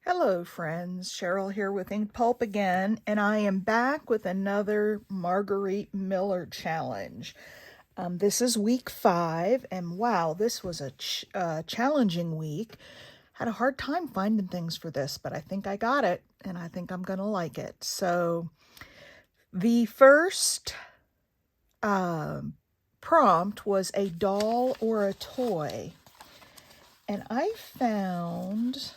Hello friends, Cheryl here with inkedpulp again, and I am back with another Margarete Miller challenge. This is week 5, and wow, this was a challenging week. Had a hard time finding things for this, but I think I got it, and I think I'm going to like it. So the first prompt was a doll or a toy, and I found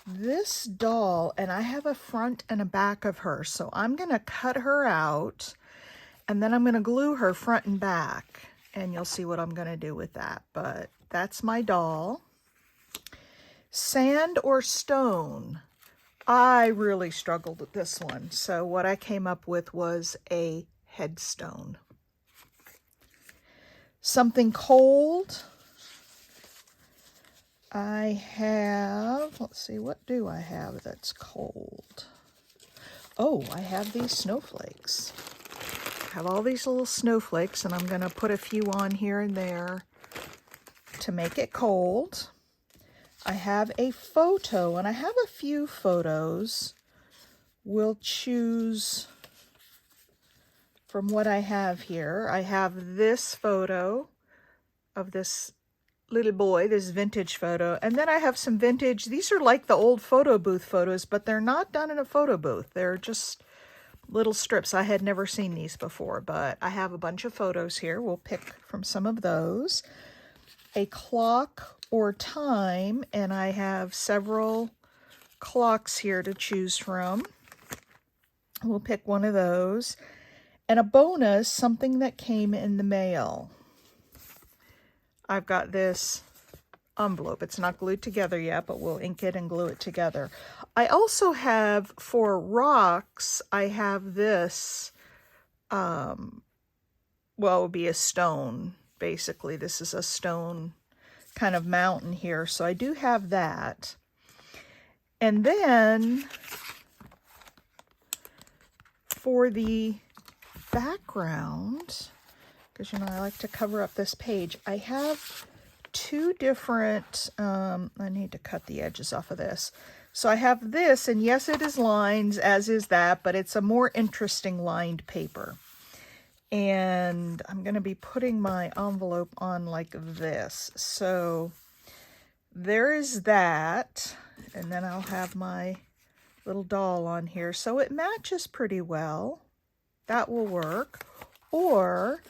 this doll, and I have a front and a back of her, so I'm going to cut her out, and then I'm going to glue her front and back, and you'll see what I'm going to do with that. But that's my doll. Sand or stone? I really struggled with this one, so what I came up with was a headstone. Something cold? I have, let's see, what do I have that's cold? Oh, I have these snowflakes. I have all these little snowflakes, and I'm going to put a few on here and there to make it cold. I have a photo, and I have a few photos. We'll choose from what I have here. I have this photo of this little boy, this vintage photo, and then I have some vintage, these are like the old photo booth photos, but they're not done in a photo booth. They're just little strips. I had never seen these before, but I have a bunch of photos here. We'll pick from some of those. A clock or time, and I have several clocks here to choose from. We'll pick one of those. And a bonus, something that came in the mail. I've got this envelope. It's not glued together yet, but we'll ink it and glue it together. I also have, for rocks, I have this, well, it would be a stone, basically. This is a stone kind of mountain here, so I do have that. And then, for the background, because, you know, I like to cover up this page, I have two different, I need to cut the edges off of this. So I have this, and yes, it is lines, as is that, but it's a more interesting lined paper. And I'm going to be putting my envelope on like this. So there is that, and then I'll have my little doll on here. So it matches pretty well. That will work. Or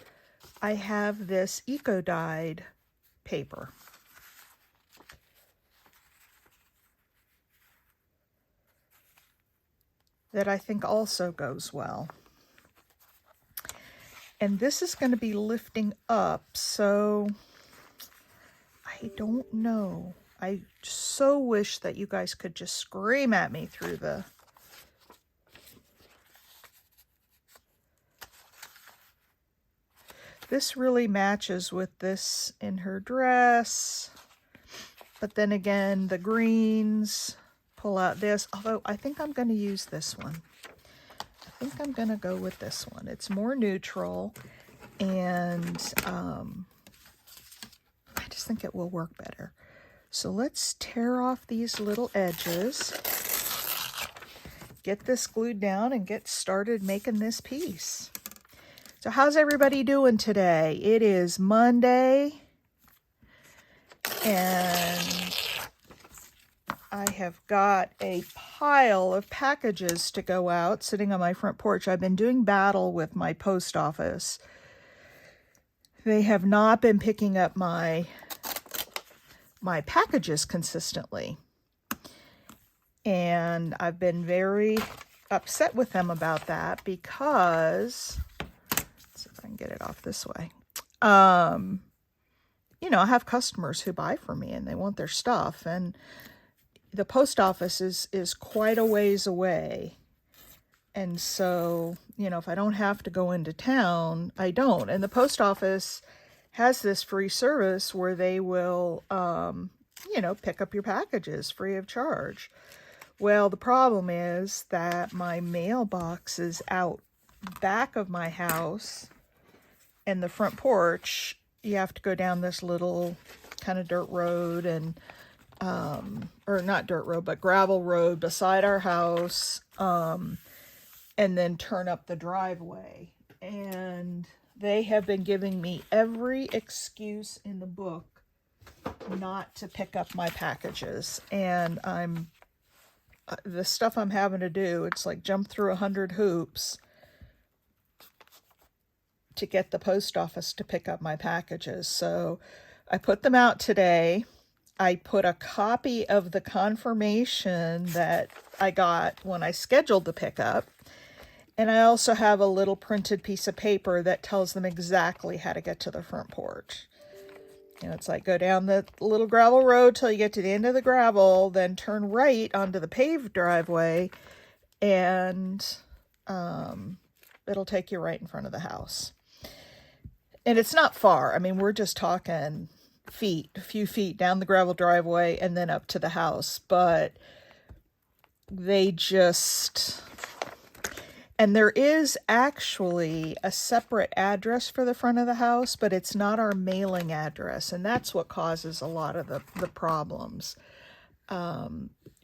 I have this eco-dyed paper. That I think also goes well. And this is going to be lifting up, so I don't know. I so wish that you guys could just scream at me through the... This really matches with this in her dress, but then again, the greens pull out this, although I think I'm going to use this one. I think I'm going to go with this one. It's more neutral, and I just think it will work better. So let's tear off these little edges, get this glued down, and get started making this piece. So how's everybody doing today? It is Monday, and I have got a pile of packages to go out sitting on my front porch. I've been doing battle with my post office. They have not been picking up my packages consistently. And I've been very upset with them about that because... I can get it off this way. You know, I have customers who buy from me and they want their stuff, and the post office is quite a ways away. And so, you know, if I don't have to go into town, I don't. And the post office has this free service where they will, you know, pick up your packages free of charge. Well, the problem is that my mailbox is out back of my house, and the front porch, you have to go down this little kind of dirt road, and or not dirt road, but gravel road beside our house, and then turn up the driveway. And they have been giving me every excuse in the book not to pick up my packages. And the stuff I'm having to do, it's like jump through 100 hoops to get the post office to pick up my packages. So I put them out today. I put a copy of the confirmation that I got when I scheduled the pickup. And I also have a little printed piece of paper that tells them exactly how to get to the front porch. You know, it's like go down the little gravel road till you get to the end of the gravel, then turn right onto the paved driveway, and it'll take you right in front of the house. And it's not far. I mean, we're just talking a few feet down the gravel driveway and then up to the house. But they just... And there is actually a separate address for the front of the house, but it's not our mailing address. And that's what causes a lot of the problems.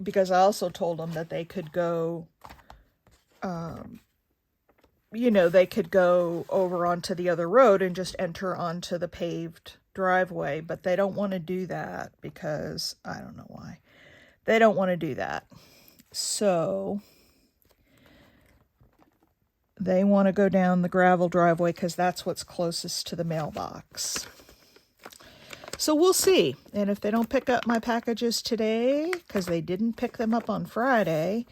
Because I also told them that they could go, they could go over onto the other road and just enter onto the paved driveway. But they don't want to do that because I don't know why. They don't want to do that. So... they want to go down the gravel driveway because that's what's closest to the mailbox. So we'll see. And if they don't pick up my packages today, because they didn't pick them up on Friday,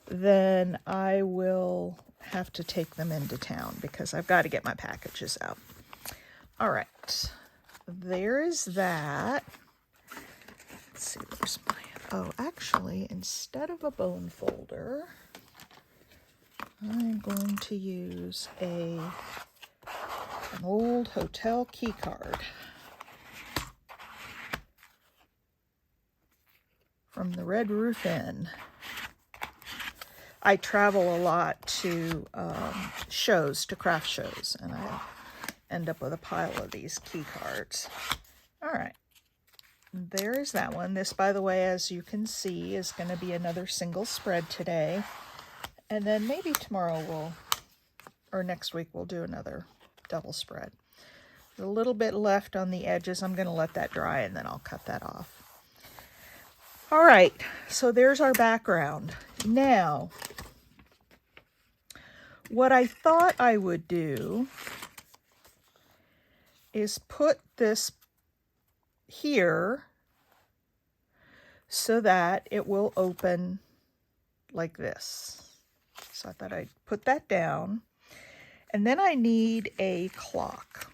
then I will have to take them into town because I've got to get my packages out. All right. There is that. Let's see, where's my... Oh, actually, instead of a bone folder... I'm going to use an old hotel key card from the Red Roof Inn. I travel a lot to shows, to craft shows, and I end up with a pile of these key cards. All right, there is that one. This, by the way, as you can see, is going to be another single spread today. And then maybe tomorrow or next week, we'll do another double spread. There's a little bit left on the edges. I'm going to let that dry and then I'll cut that off. All right, so there's our background. Now, what I thought I would do is put this here so that it will open like this. So I thought I'd put that down. And then I need a clock.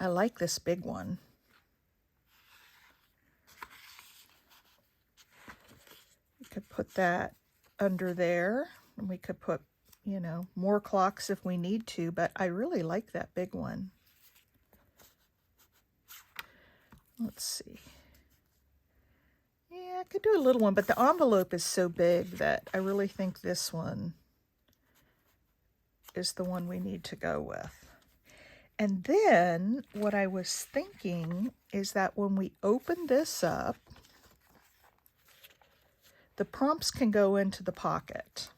I like this big one. We could put that under there. And we could put, more clocks if we need to. But I really like that big one. Let's see. Yeah, I could do a little one, but the envelope is so big that I really think this one is the one we need to go with. And then what I was thinking is that when we open this up, the prompts can go into the pocket.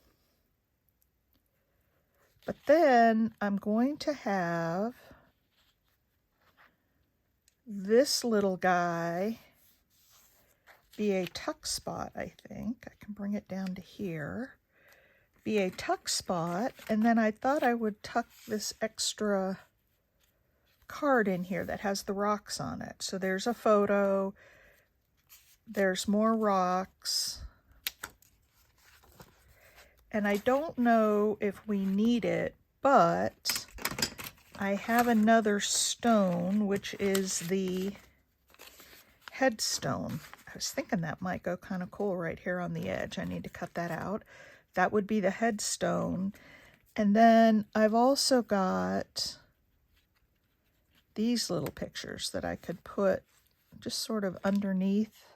But then I'm going to have this little guy be a tuck spot, I think. I can bring it down to here. Be a tuck spot, and then I thought I would tuck this extra card in here that has the rocks on it. So there's a photo. There's more rocks. And I don't know if we need it, but I have another stone, which is the headstone. I was thinking that might go kind of cool right here on the edge. I need to cut that out. That would be the headstone. And then I've also got these little pictures that I could put just sort of underneath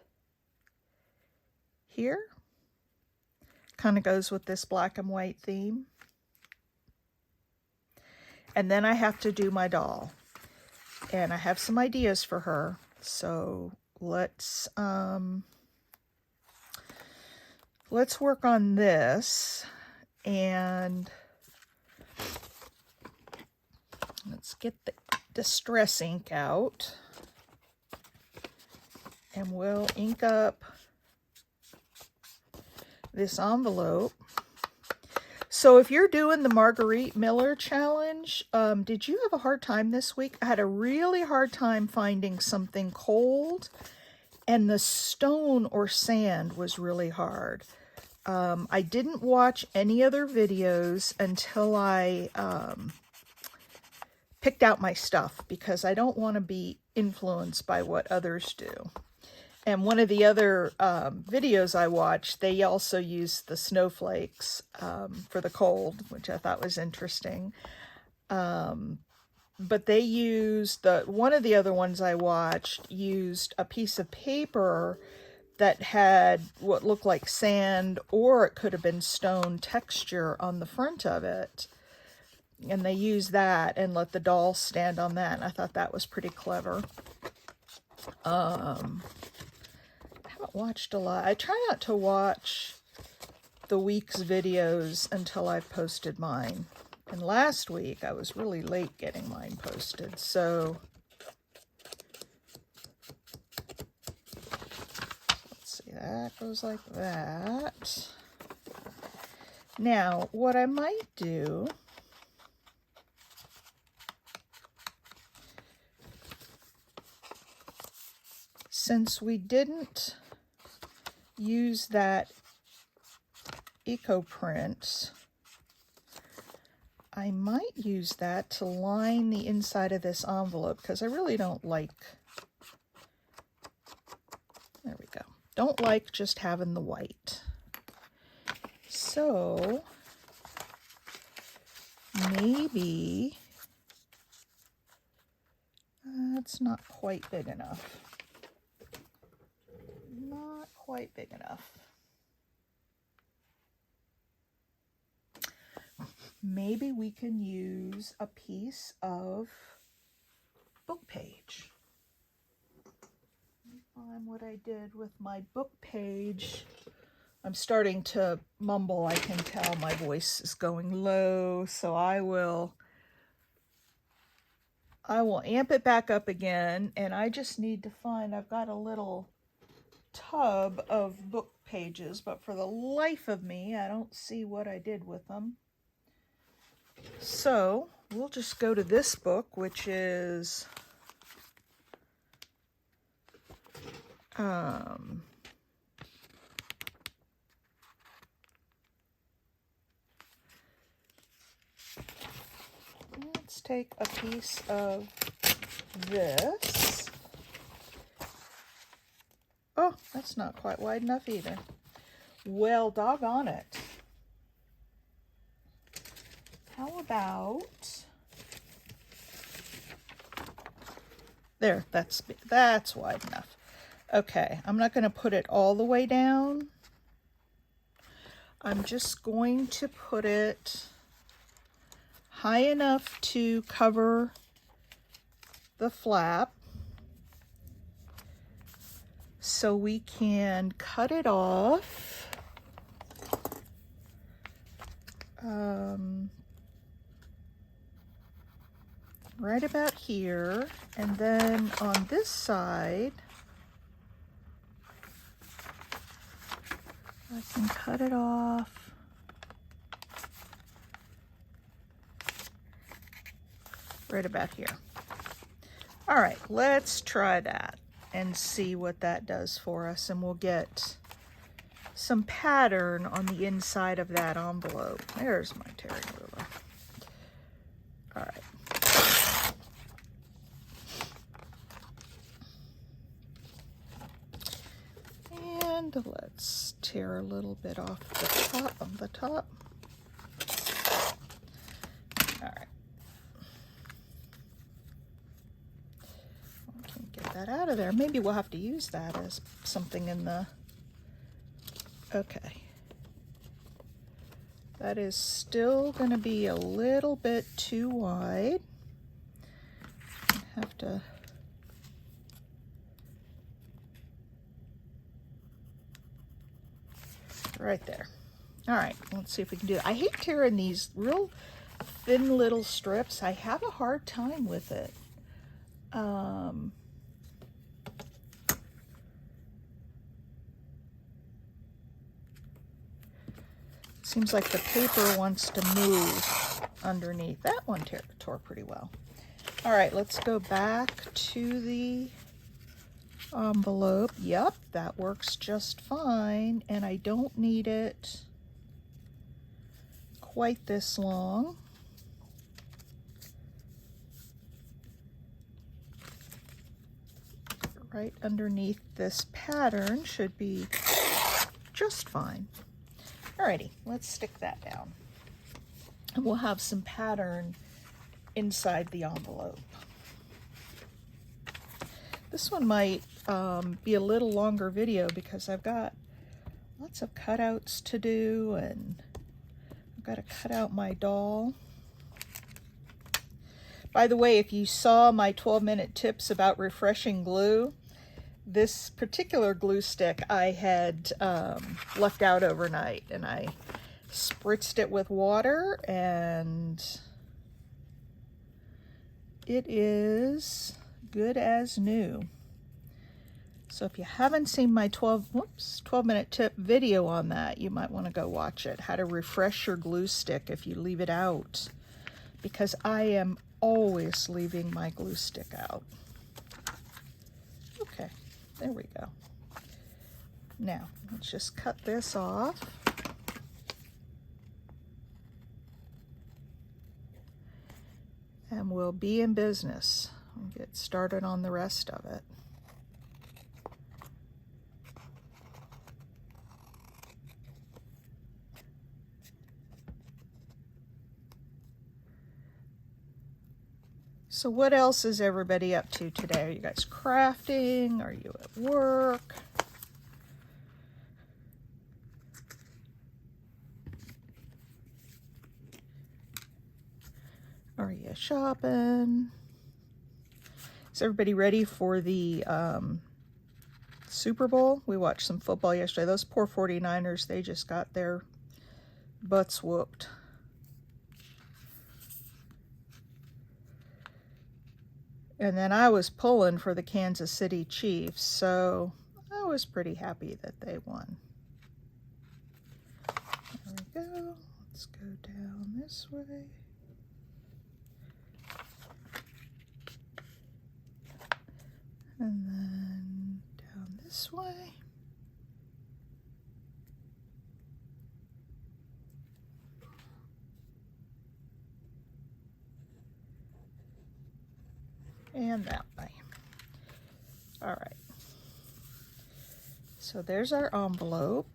here. Kind of goes with this black and white theme. And then I have to do my doll. And I have some ideas for her. So let's work on this, and let's get the distress ink out, and we'll ink up this envelope. So if you're doing the Margarete Miller challenge, did you have a hard time this week? I had a really hard time finding something cold, and the stone or sand was really hard. I didn't watch any other videos until I picked out my stuff, because I don't want to be influenced by what others do. And one of the other videos I watched, they also used the snowflakes for the cold, which I thought was interesting. But they used, one of the other ones I watched used a piece of paper that had what looked like sand, or it could have been stone texture on the front of it. And they used that and let the doll stand on that. And I thought that was pretty clever. I haven't watched a lot. I try not to watch the week's videos until I've posted mine. And last week I was really late getting mine posted. So let's see, that goes like that. Now, what I might do, since we didn't use that eco print, I might use that to line the inside of this envelope, because I really don't like, there we go, don't like just having the white. So maybe that's not quite big enough. Not quite big enough. Maybe we can use a piece of book page. Let me find what I did with my book page. I'm starting to mumble. I can tell my voice is going low, so I will amp it back up again, and I just need to find, I've got a little tub of book pages, but for the life of me, I don't see what I did with them. So we'll just go to this book, which is let's take a piece of this. Oh, that's not quite wide enough either. Well, doggone it. How about, there, that's wide enough. Okay, I'm not going to put it all the way down. I'm just going to put it high enough to cover the flap, so we can cut it off. Right about here, and then on this side, I can cut it off right about here. All right, let's try that and see what that does for us, and we'll get some pattern on the inside of that envelope. There's my terry ruler. All right. And let's tear a little bit off the top of the top. All right. I can get that out of there. Maybe we'll have to use that as something in the, okay. That is still going to be a little bit too wide. I have to right there. All right, let's see if we can do it. I hate tearing these real thin little strips. I have a hard time with it. Seems like the paper wants to move underneath. That one tore pretty well. All right, let's go back to the envelope. Yep, that works just fine, and I don't need it quite this long. Right underneath this pattern should be just fine. Alrighty, let's stick that down. And we'll have some pattern inside the envelope. This one might be a little longer video because I've got lots of cutouts to do, and I've got to cut out my doll. By the way, if you saw my 12-minute tips about refreshing glue, this particular glue stick I had left out overnight, and I spritzed it with water, and it is good as new. So if you haven't seen my 12-minute tip video on that, you might want to go watch it. How to refresh your glue stick if you leave it out, because I am always leaving my glue stick out. Okay, there we go. Now, let's just cut this off. And we'll be in business. We'll get started on the rest of it. So what else is everybody up to today? Are you guys crafting? Are you at work? Are you shopping? Is everybody ready for the Super Bowl? We watched some football yesterday. Those poor 49ers, they just got their butts whooped. And then I was pulling for the Kansas City Chiefs, so I was pretty happy that they won. There we go. Let's go down this way. And then down this way. And that way. All right. So there's our envelope.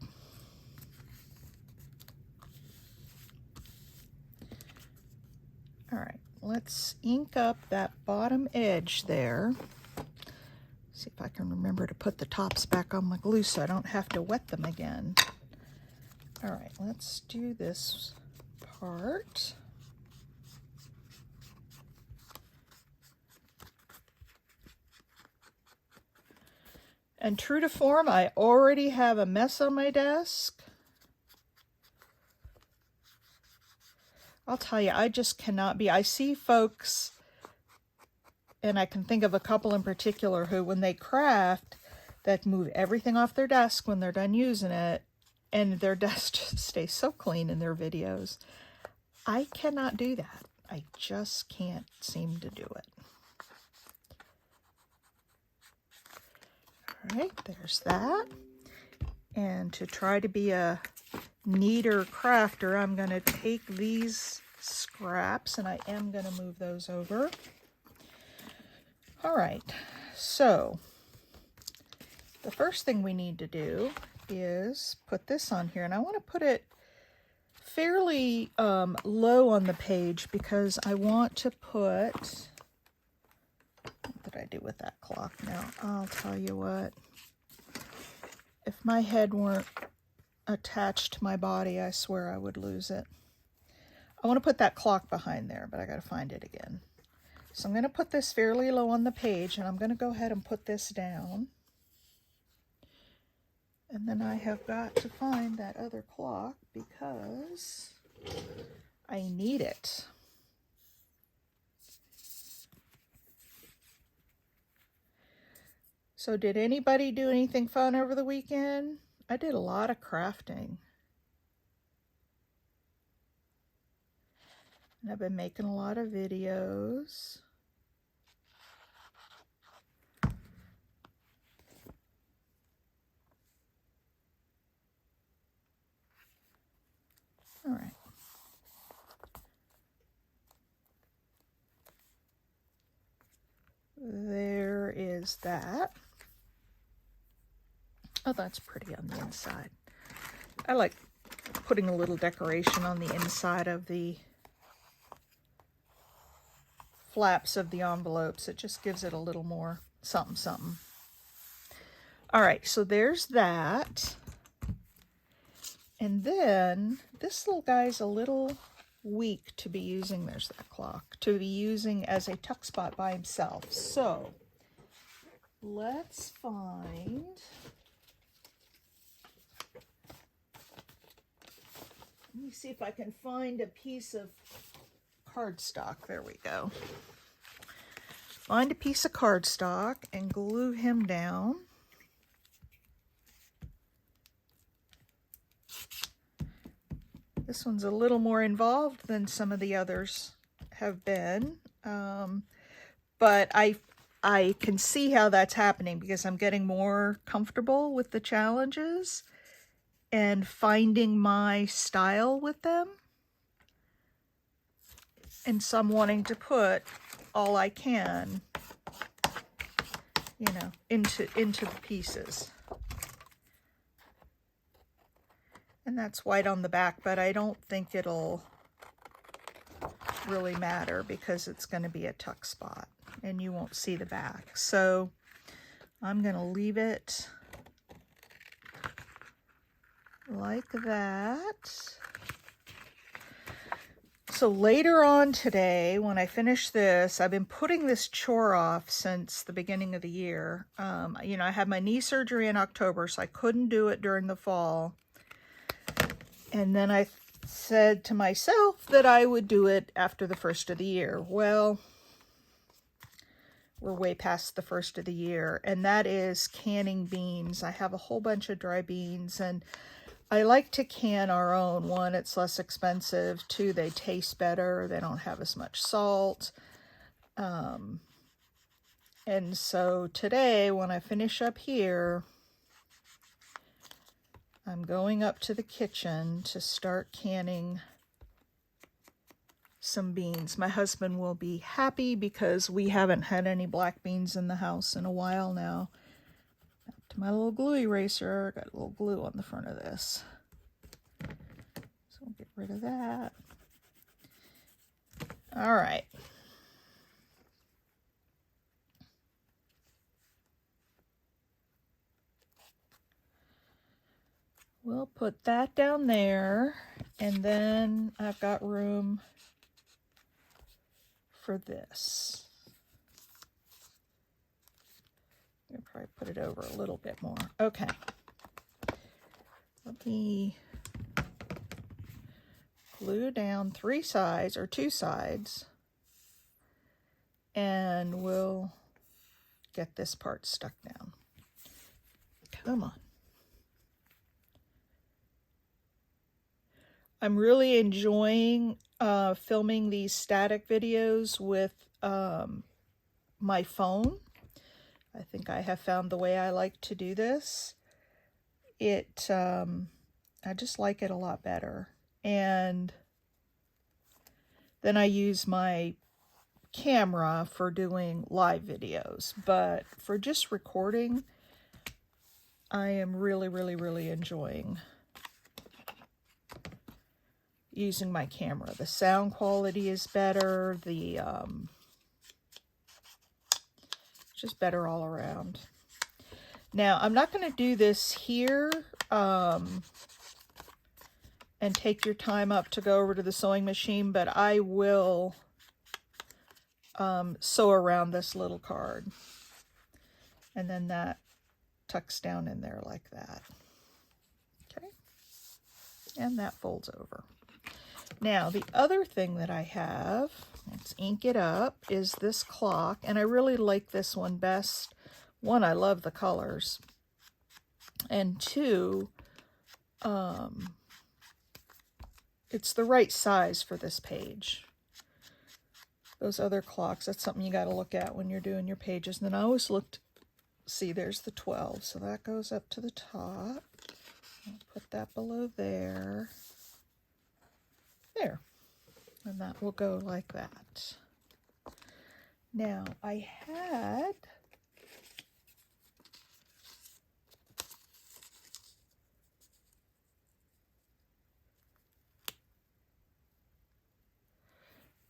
All right, let's ink up that bottom edge there. See if I can remember to put the tops back on my glue so I don't have to wet them again. All right, let's do this part. And true to form, I already have a mess on my desk. I'll tell you, I just cannot be. I see folks, and I can think of a couple in particular who, when they craft, that move everything off their desk when they're done using it, and their desk just stays so clean in their videos. I cannot do that. I just can't seem to do it. All right, there's that. And to try to be a neater crafter, I'm going to take these scraps and I am going to move those over. All right, so the first thing we need to do is put this on here, and I want to put it fairly low on the page because I want to put, what did I do with that clock now? I'll tell you what, if my head weren't attached to my body, I swear I would lose it. I want to put that clock behind there, but I got to find it again. So I'm going to put this fairly low on the page, and I'm going to go ahead and put this down. And then I have got to find that other clock because I need it. So did anybody do anything fun over the weekend? I did a lot of crafting. And I've been making a lot of videos. All right. There is that. Oh, that's pretty on the inside. I like putting a little decoration on the inside of the flaps of the envelopes. It just gives it a little more something something. All right, so there's that. And then this little guy's a little weak to be using, there's that clock, to be using as a tuck spot by himself. So let's find, let me see if I can find a piece of cardstock. There we go. Find a piece of cardstock and glue him down. This one's a little more involved than some of the others have been, but I can see how that's happening because I'm getting more comfortable with the challenges and finding my style with them. And so I'm wanting to put all I can, you know, into the pieces. And that's white on the back, but I don't think it'll really matter because it's going to be a tuck spot and you won't see the back. So I'm going to leave it like that. So later on today, when I finish this, I've been putting this chore off since the beginning of the year. You know, I had my knee surgery in October, so I couldn't do it during the fall. And then I said to myself that I would do it after the first of the year. Well, we're way past the first of the year, and that is canning beans. I have a whole bunch of dry beans, and I like to can our own. One, it's less expensive. Two, they taste better. They don't have as much salt. And so today, when I finish up here, I'm going up to the kitchen to start canning some beans. My husband will be happy because we haven't had any black beans in the house in a while now. Back to my little glue eraser. Got a little glue on the front of this. So we'll get rid of that. All right. We'll put that down there, and then I've got room for this. I'll probably put it over a little bit more. Okay. Let me glue down 3 sides or 2 sides, and we'll get this part stuck down. Come on. I'm really enjoying filming these static videos with my phone. I think I have found the way I like to do this. I just like it a lot better. And then I use my camera for doing live videos. But for just recording, I am really, really, really enjoying using my camera. The sound quality is better, the just better all around. Now, I'm not going to do this here and take your time up to go over to the sewing machine, but I will sew around this little card. And then that tucks down in there like that. And that folds over. Now, the other thing that I have, let's ink it up, is this clock. And I really like this one best. One, I love the colors. And two, it's the right size for this page. Those other clocks, that's something you got to look at when you're doing your pages. And then I always looked, see, there's the 12. So that goes up to the top. I'll put that below there. There. And that will go like that. Now, I had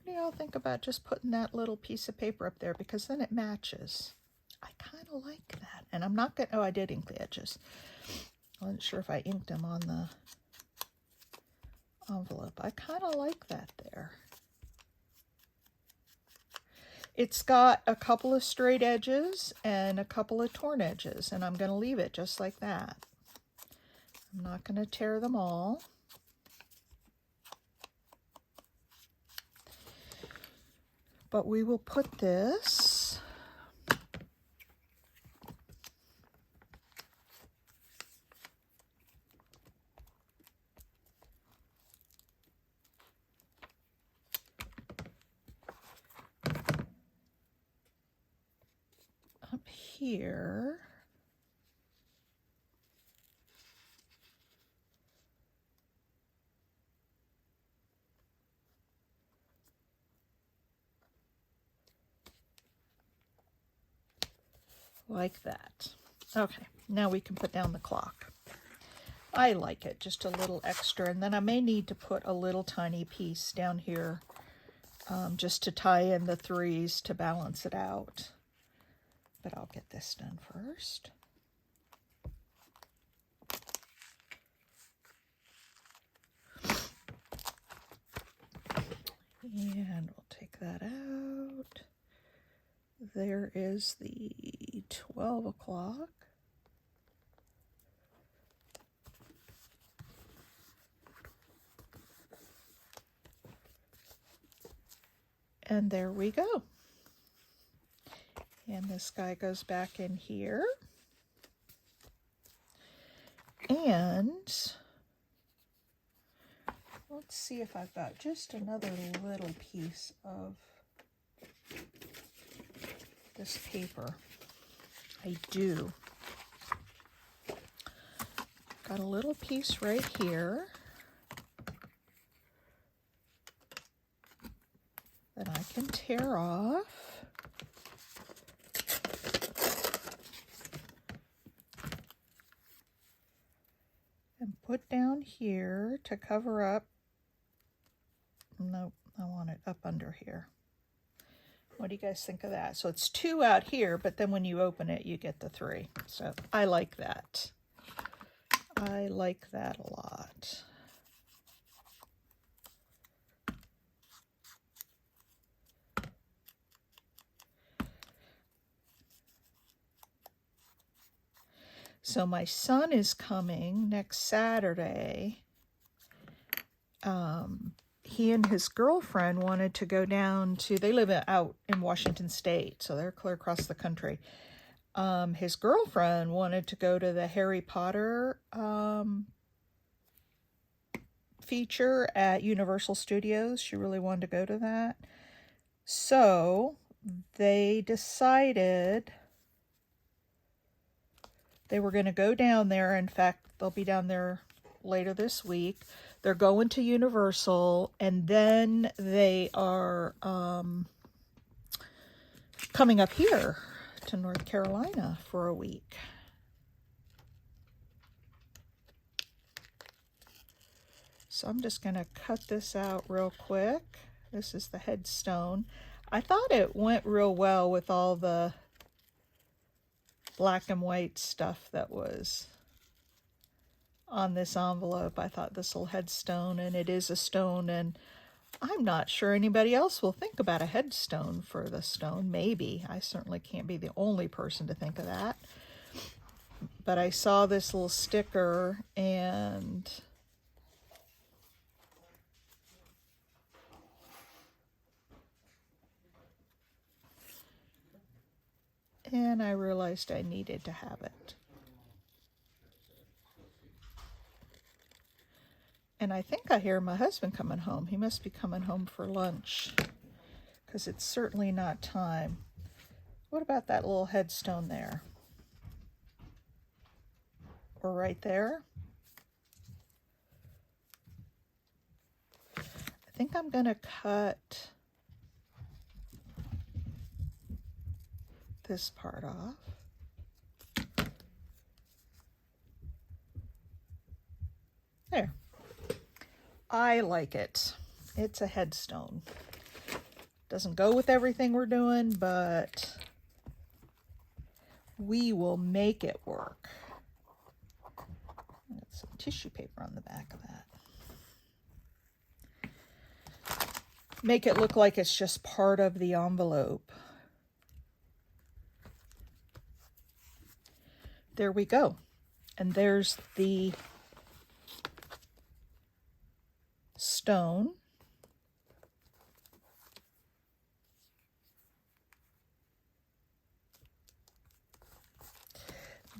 what do y'all think about just putting that little piece of paper up there, because then it matches. I kind of like that. And I'm not going to, oh, I did ink the edges. I wasn't sure if I inked them on the envelope. I kind of like that there. It's got a couple of straight edges and a couple of torn edges, and I'm going to leave it just like that. I'm not going to tear them all. But we will put this up here. Like that. Okay, now we can put down the clock. I like it just a little extra, and then I may need to put a little tiny piece down here just to tie in the 3s to balance it out. But I'll get this done first. And we'll take that out. There is the 12 o'clock. And there we go. And this guy goes back in here. And let's see if I've got just another little piece of this paper. I do. Got a little piece right here that I can tear off. And put down here to cover up. Nope, I want it up under here. What do you guys think of that? So it's 2 out here, but then when you open it, you get the 3. So I like that. I like that a lot. So my son is coming next Saturday. He and his girlfriend wanted to go down to, they live out in Washington State, so they're clear across the country. His girlfriend wanted to go to the Harry Potter feature at Universal Studios. She really wanted to go to that. So they decided they were going to go down there. In fact, they'll be down there later this week. They're going to Universal, and then they are coming up here to North Carolina for a week. So I'm just going to cut this out real quick. This is the headstone. I thought it went real well with all the black and white stuff that was on this envelope. I thought this little headstone, and it is a stone, and I'm not sure anybody else will think about a headstone for the stone. Maybe. I certainly can't be the only person to think of that. But I saw this little sticker, and and I realized I needed to have it. And I think I hear my husband coming home. He must be coming home for lunch, because it's certainly not time. What about that little headstone there? Or right there? I think I'm going to cut this part off. There. I like it. It's a headstone. Doesn't go with everything we're doing, but we will make it work. Got some tissue paper on the back of that. Make it look like it's just part of the envelope. There we go. And there's the stone.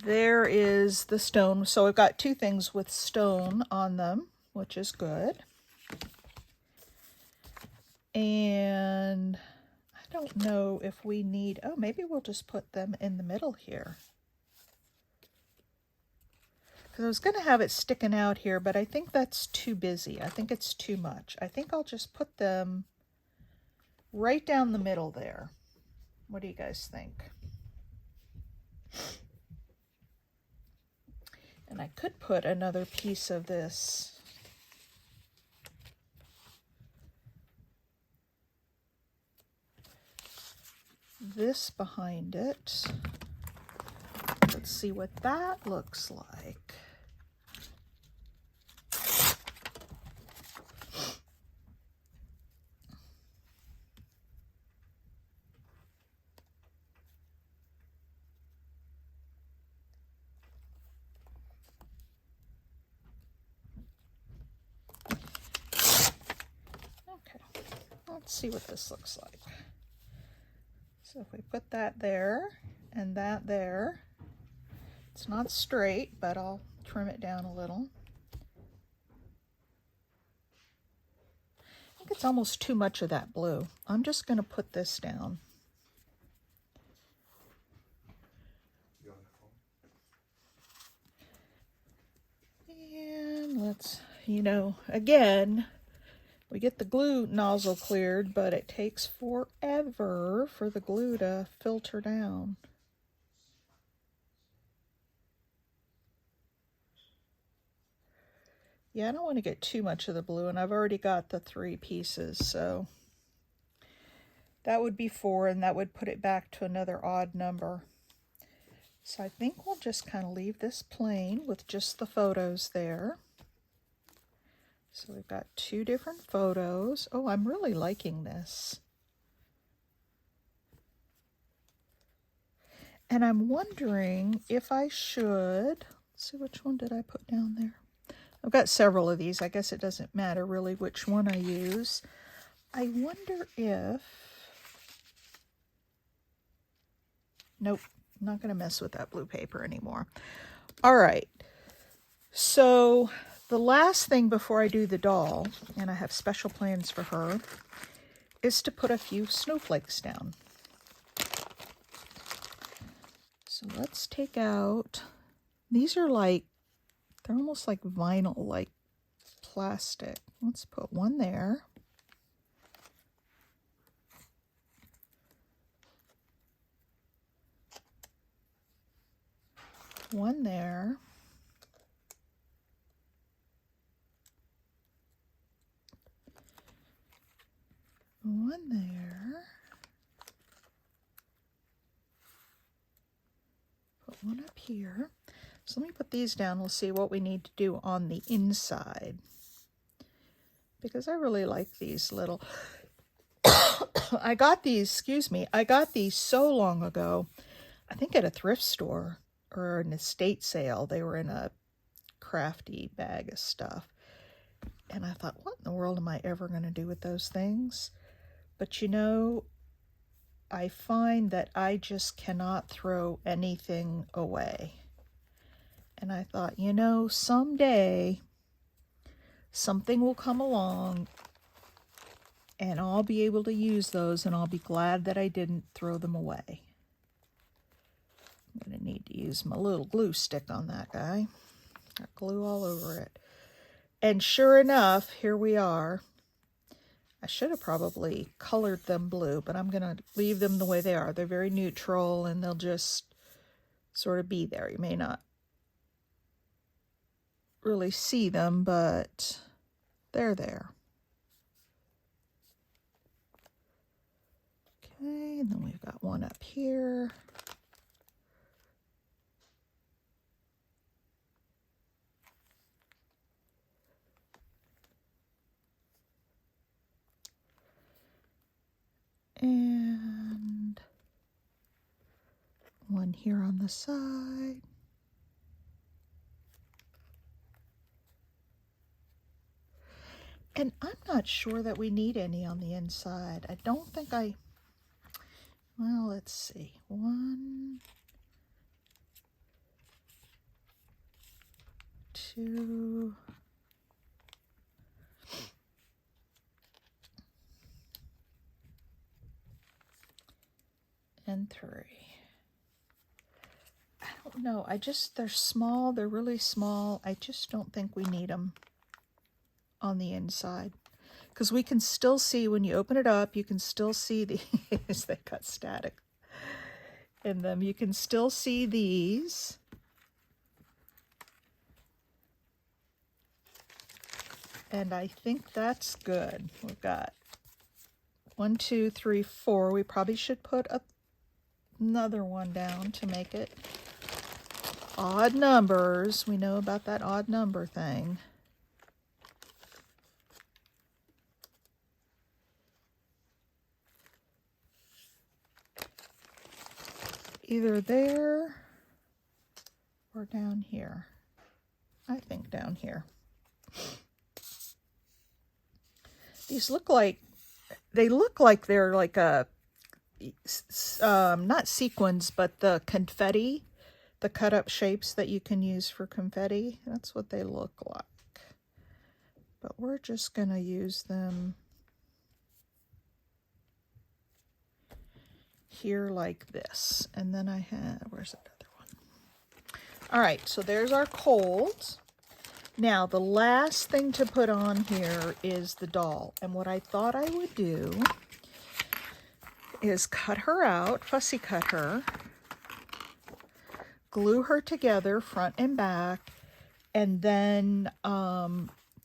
There is the stone. So I've got two things with stone on them, which is good. And I don't know if we need, oh, maybe we'll just put them in the middle here. Because I was going to have it sticking out here, but I think that's too busy. I think it's too much. I think I'll just put them right down the middle there. What do you guys think? And I could put another piece of this behind it. Let's see what that looks like. Okay, let's see what this looks like. So if we put that there and that there, it's not straight, but I'll trim it down a little. I think it's almost too much of that blue. I'm just going to put this down. And let's, again, we get the glue nozzle cleared, but it takes forever for the glue to filter down. Yeah, I don't want to get too much of the blue, and I've already got the 3 pieces, so that would be 4, and that would put it back to another odd number. So I think we'll just kind of leave this plain with just the photos there. So we've got 2 different photos. Oh, I'm really liking this. And I'm wondering if I should, let's see, which one did I put down there? I've got several of these. I guess it doesn't matter really which one I use. I wonder if, nope, I'm not going to mess with that blue paper anymore. All right, so the last thing before I do the doll, and I have special plans for her, is to put a few snowflakes down. So let's take out, these are like, they're almost like vinyl, like plastic. Let's put one there. One there. One there. Put one up here. So let me put these down. We'll see what we need to do on the inside. Because I really like these little... I got these so long ago, I think at a thrift store or an estate sale. They were in a crafty bag of stuff. And I thought, what in the world am I ever going to do with those things? But I find that I just cannot throw anything away. And I thought, you know, someday something will come along and I'll be able to use those, and I'll be glad that I didn't throw them away. I'm going to need to use my little glue stick on that guy. Got glue all over it. And sure enough, here we are. I should have probably colored them blue, but I'm going to leave them the way they are. They're very neutral, and they'll just sort of be there. You may not really see them, but they're there. Okay, and then we've got one up here. And one here on the side. And I'm not sure that we need any on the inside. I don't think well, let's see. 1, 2, and 3. I don't know. They're small. They're really small. I just don't think we need them on the inside. Because we can still see, when you open it up, you can still see these. They got static in them. You can still see these. And I think that's good. We've got 1, 2, 3, 4. We probably should put another one down to make it odd numbers. We know about that odd number thing. Either there or down here. I think down here. These look like they're like a not sequins, but the confetti, the cut up shapes that you can use for confetti. That's what they look like. But we're just gonna use them here like this. And then I have, where's that other one? All right, so there's our colds. Now, the last thing to put on here is the doll. And what I thought I would do is cut her out, fussy cut her, glue her together front and back, and then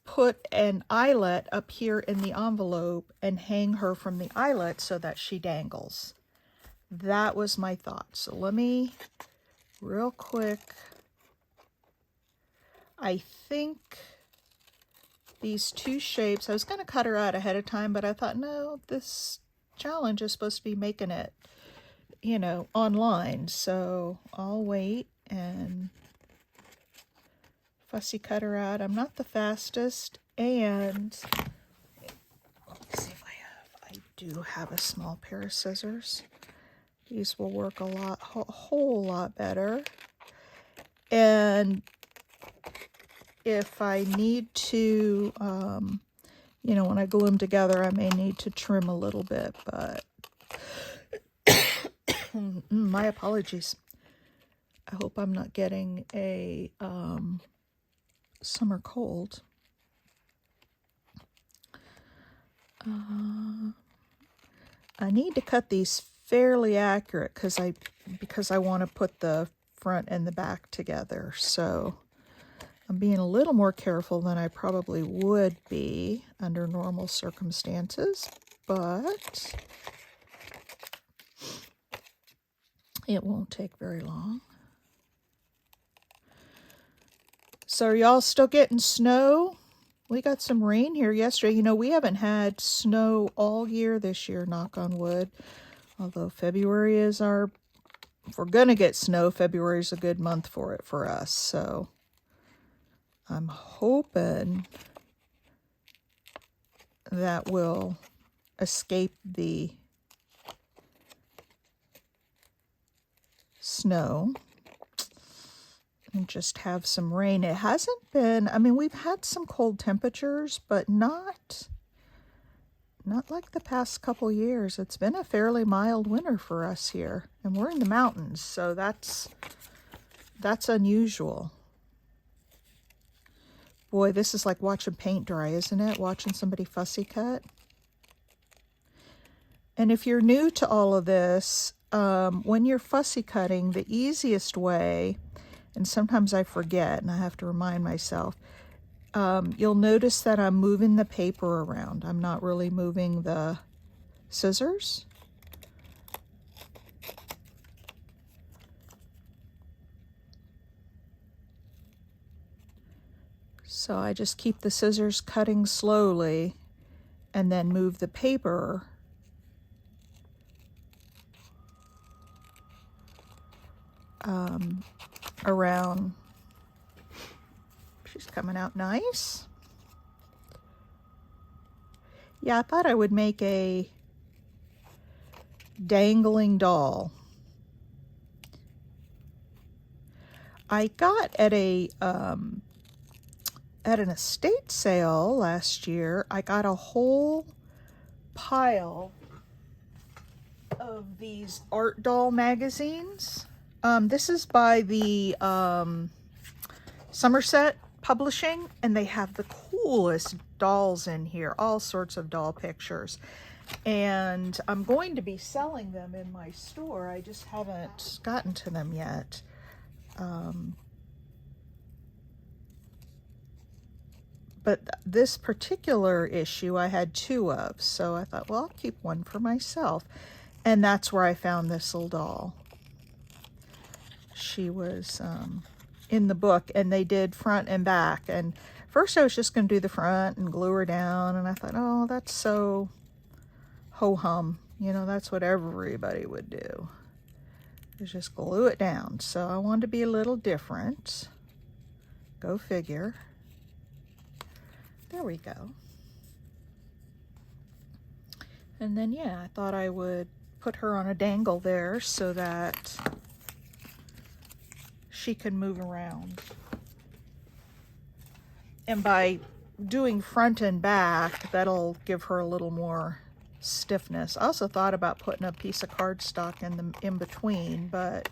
put an eyelet up here in the envelope and hang her from the eyelet so that she dangles. That was my thought. So let me, real quick, I think these two shapes, I was going to cut her out ahead of time, but I thought, no, this challenge is supposed to be making it, you know, online. So I'll wait and fussy cut her out. I'm not the fastest, and let me see if I do have a small pair of scissors. These will work a whole lot better. And if I need to, you know, when I glue them together, I may need to trim a little bit, but my apologies. I hope I'm not getting a summer cold. I need to cut these fairly accurate because I want to put the front and the back together. So I'm being a little more careful than I probably would be under normal circumstances, but it won't take very long. So are y'all still getting snow? We got some rain here yesterday. You know, we haven't had snow all year this year, knock on wood. Although February is if we're going to get snow, February is a good month for it for us. So I'm hoping that will escape the snow and just have some rain. It hasn't been, I mean, we've had some cold temperatures, but not like the past couple years. It's been a fairly mild winter for us here, and we're in the mountains, so that's unusual. Boy, this is like watching paint dry, isn't it? Watching somebody fussy cut. And if you're new to all of this, when you're fussy cutting, the easiest way, and sometimes I forget and I have to remind myself, you'll notice that I'm moving the paper around. I'm not really moving the scissors. So I just keep the scissors cutting slowly and then move the paper around. She's coming out nice. Yeah, I thought I would make a dangling doll. I got at an estate sale last year, I got a whole pile of these art doll magazines. This is by the Somerset Publishing, and they have the coolest dolls in here, all sorts of doll pictures. And I'm going to be selling them in my store. I just haven't gotten to them yet. But this particular issue I had 2 of, so I thought, well, I'll keep one for myself. And that's where I found this little doll. She was in the book, and they did front and back. And first I was just going to do the front and glue her down, and I thought, oh, that's so ho-hum. You know, that's what everybody would do, is just glue it down. So I wanted to be a little different. Go figure. There we go. And then, yeah, I thought I would put her on a dangle there so that she can move around. And by doing front and back, that'll give her a little more stiffness. I also thought about putting a piece of cardstock in between, but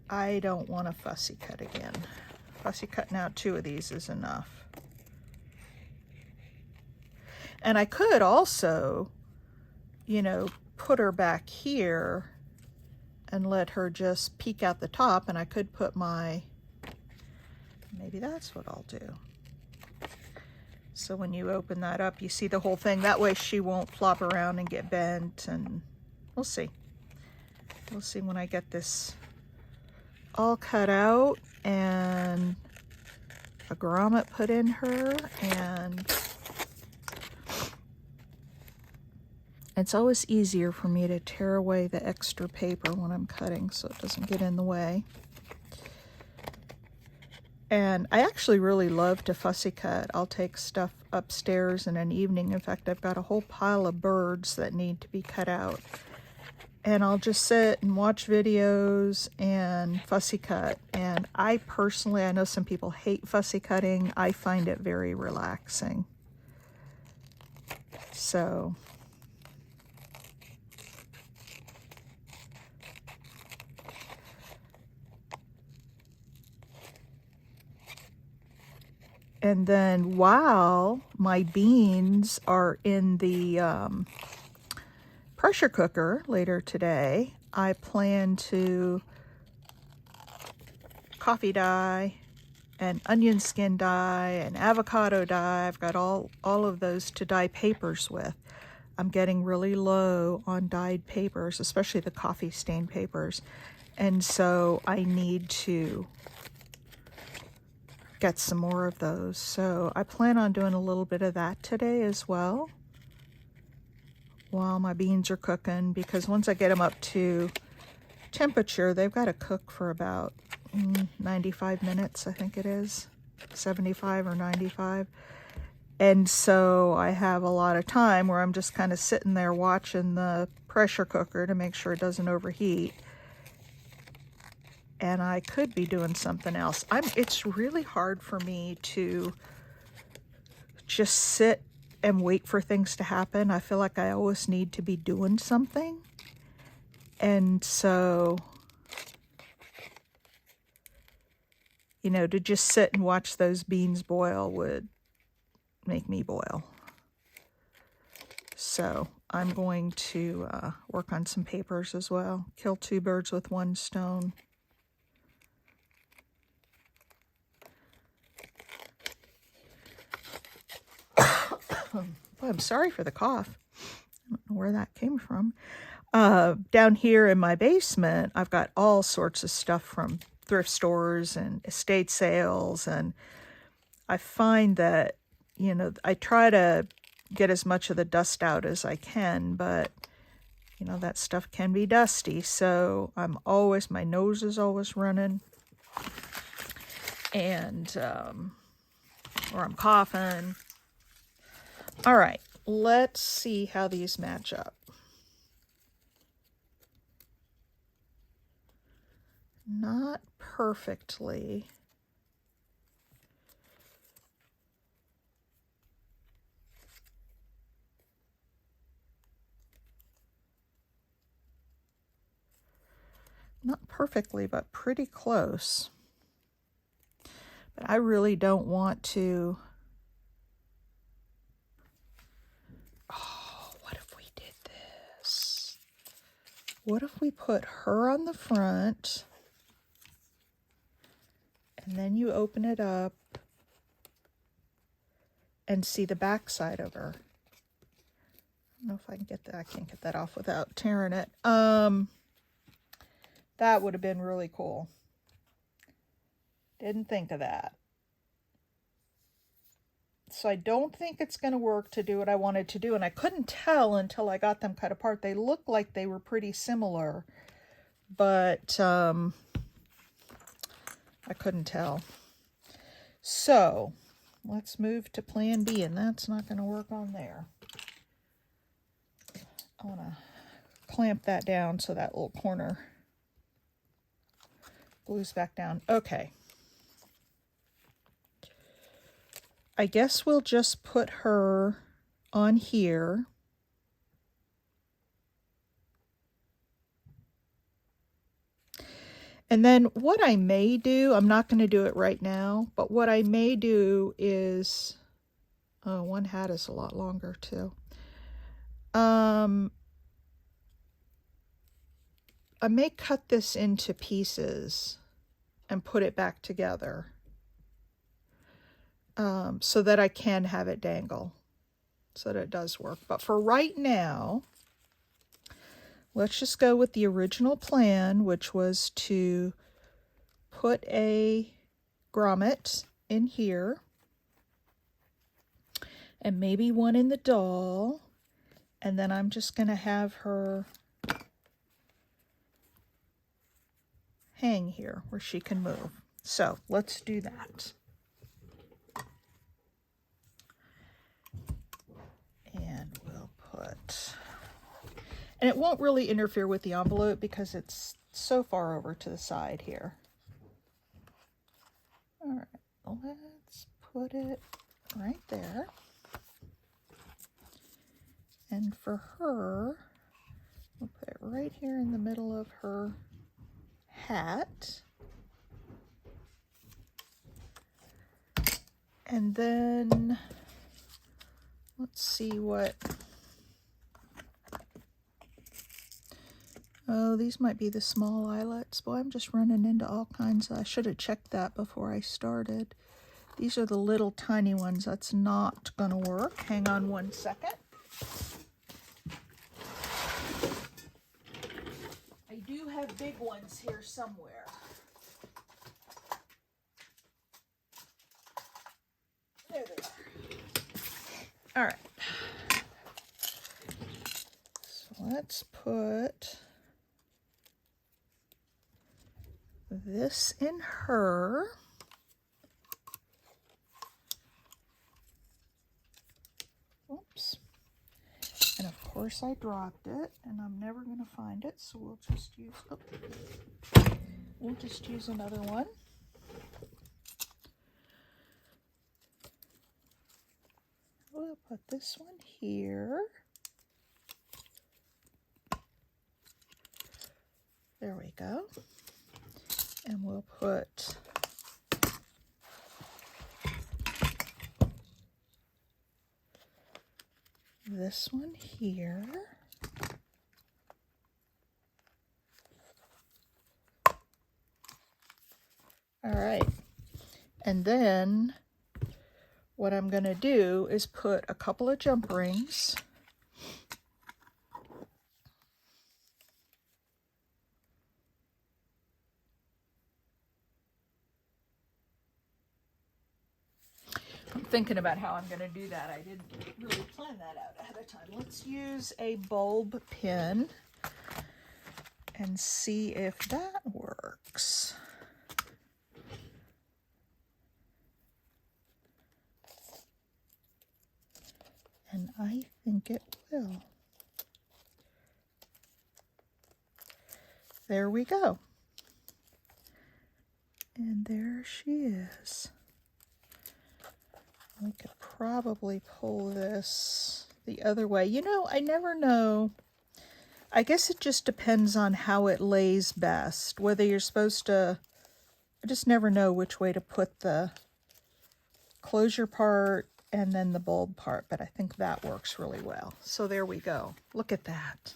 I don't want to fussy cut again. Fussy cutting out 2 of these is enough. And I could also, you know, put her back here and let her just peek out the top, and I could put maybe that's what I'll do. So when you open that up, you see the whole thing. That way she won't flop around and get bent, and we'll see. We'll see when I get this all cut out and a grommet put in her, and it's always easier for me to tear away the extra paper when I'm cutting so it doesn't get in the way. And I actually really love to fussy cut. I'll take stuff upstairs in an evening. In fact, I've got a whole pile of birds that need to be cut out. And I'll just sit and watch videos and fussy cut. And I personally, I know some people hate fussy cutting. I find it very relaxing. So and then while my beans are in the pressure cooker later today, I plan to coffee dye and onion skin dye and avocado dye. I've got all of those to dye papers with. I'm getting really low on dyed papers, especially the coffee stain papers. And so I need to get some more of those. So I plan on doing a little bit of that today as well while my beans are cooking, because once I get them up to temperature, they've got to cook for about 95 minutes, I think it is, 75 or 95. And so I have a lot of time where I'm just kind of sitting there watching the pressure cooker to make sure it doesn't overheat. and I could be doing something else. It's really hard for me to just sit and wait for things to happen. I feel like I always need to be doing something. And so, you know, to just sit and watch those beans boil would make me boil. So I'm going to work on some papers as well. Kill two birds with one stone. Boy, I'm sorry for the cough. I don't know where that came from. Down here in my basement, I've got all sorts of stuff from thrift stores and estate sales. And I find that, you know, I try to get as much of the dust out as I can, but, you know, that stuff can be dusty. So my nose is always running. And, or I'm coughing. All right, let's see how these match up. Not perfectly. Not perfectly, but pretty close. But I really don't want to. Oh, what if we did this? What if we put her on the front, and then you open it up and see the back side of her? I don't know if I can get that. I can't get that off without tearing it. That would have been really cool. Didn't think of that. So I don't think it's going to work to do what I wanted to do. And I couldn't tell until I got them cut apart. They looked like they were pretty similar, but I couldn't tell. So let's move to plan B, and that's not going to work on there. I want to clamp that down so that little corner glues back down. Okay. I guess we'll just put her on here. And then what I may do, I'm not going to do it right now, but what I may do is, oh, one hat is a lot longer too. I may cut this into pieces and put it back together. So that I can have it dangle, so that it does work. But for right now, let's just go with the original plan, which was to put a grommet in here, and maybe one in the doll, and then I'm just going to have her hang here where she can move. So let's do that. And we'll put, and it won't really interfere with the envelope because it's so far over to the side here. All right, let's put it right there. And for her, we'll put it right here in the middle of her hat. And then let's see what, oh, these might be the small eyelets. Boy, I'm just running into all kinds of, I should have checked that before I started. These are the little tiny ones. That's not gonna work. Hang on one second. I do have big ones here somewhere. There they are. All right, so let's put this in her. Oops. And of course I dropped it, and I'm never going to find it, so we'll just use, oh, we'll just use another one. We'll put this one here. There we go. And we'll put this one here. All right. And then what I'm going to do is put a couple of jump rings thinking about how I'm going to do that. I didn't really plan that out ahead of time. Let's use a bulb pin and see if that works. And I think it will. There we go. And there she is. We could probably pull this the other way. You know, I never know. I guess it just depends on how it lays best. Whether you're supposed to, I just never know which way to put the closure part and then the bulb part, but I think that works really well. So there we go. Look at that.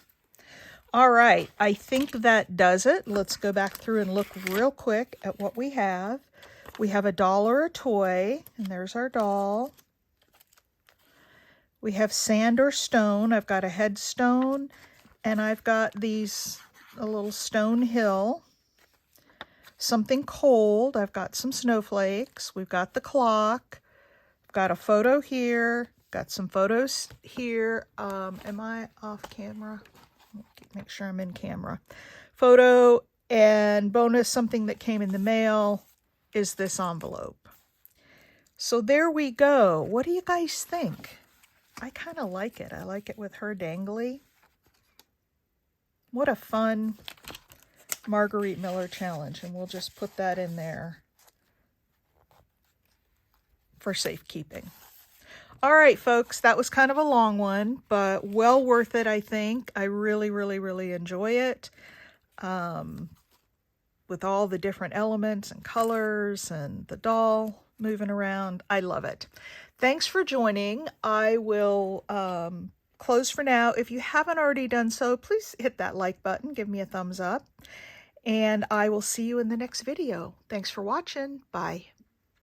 All right, I think that does it. Let's go back through and look real quick at what we have. We have a doll or a toy, and there's our doll. We have sand or stone. I've got a headstone, and I've got a little stone hill. Something cold. I've got some snowflakes. We've got the clock. I've got a photo here. Got some photos here. Am I off camera? Make sure I'm in camera. Photo and bonus, something that came in the mail is this envelope. So there we go. What do you guys think? I kind of like it. I like it with her dangly. What a fun Margarete Miller challenge. And we'll just put that in there for safekeeping. All right, folks, that was kind of a long one, but well worth it, I think. I really, really, really enjoy it. With all the different elements and colors and the doll moving around. I love it. Thanks for joining. I will close for now. If you haven't already done so, please hit that like button. Give me a thumbs up. And I will see you in the next video. Thanks for watching. Bye.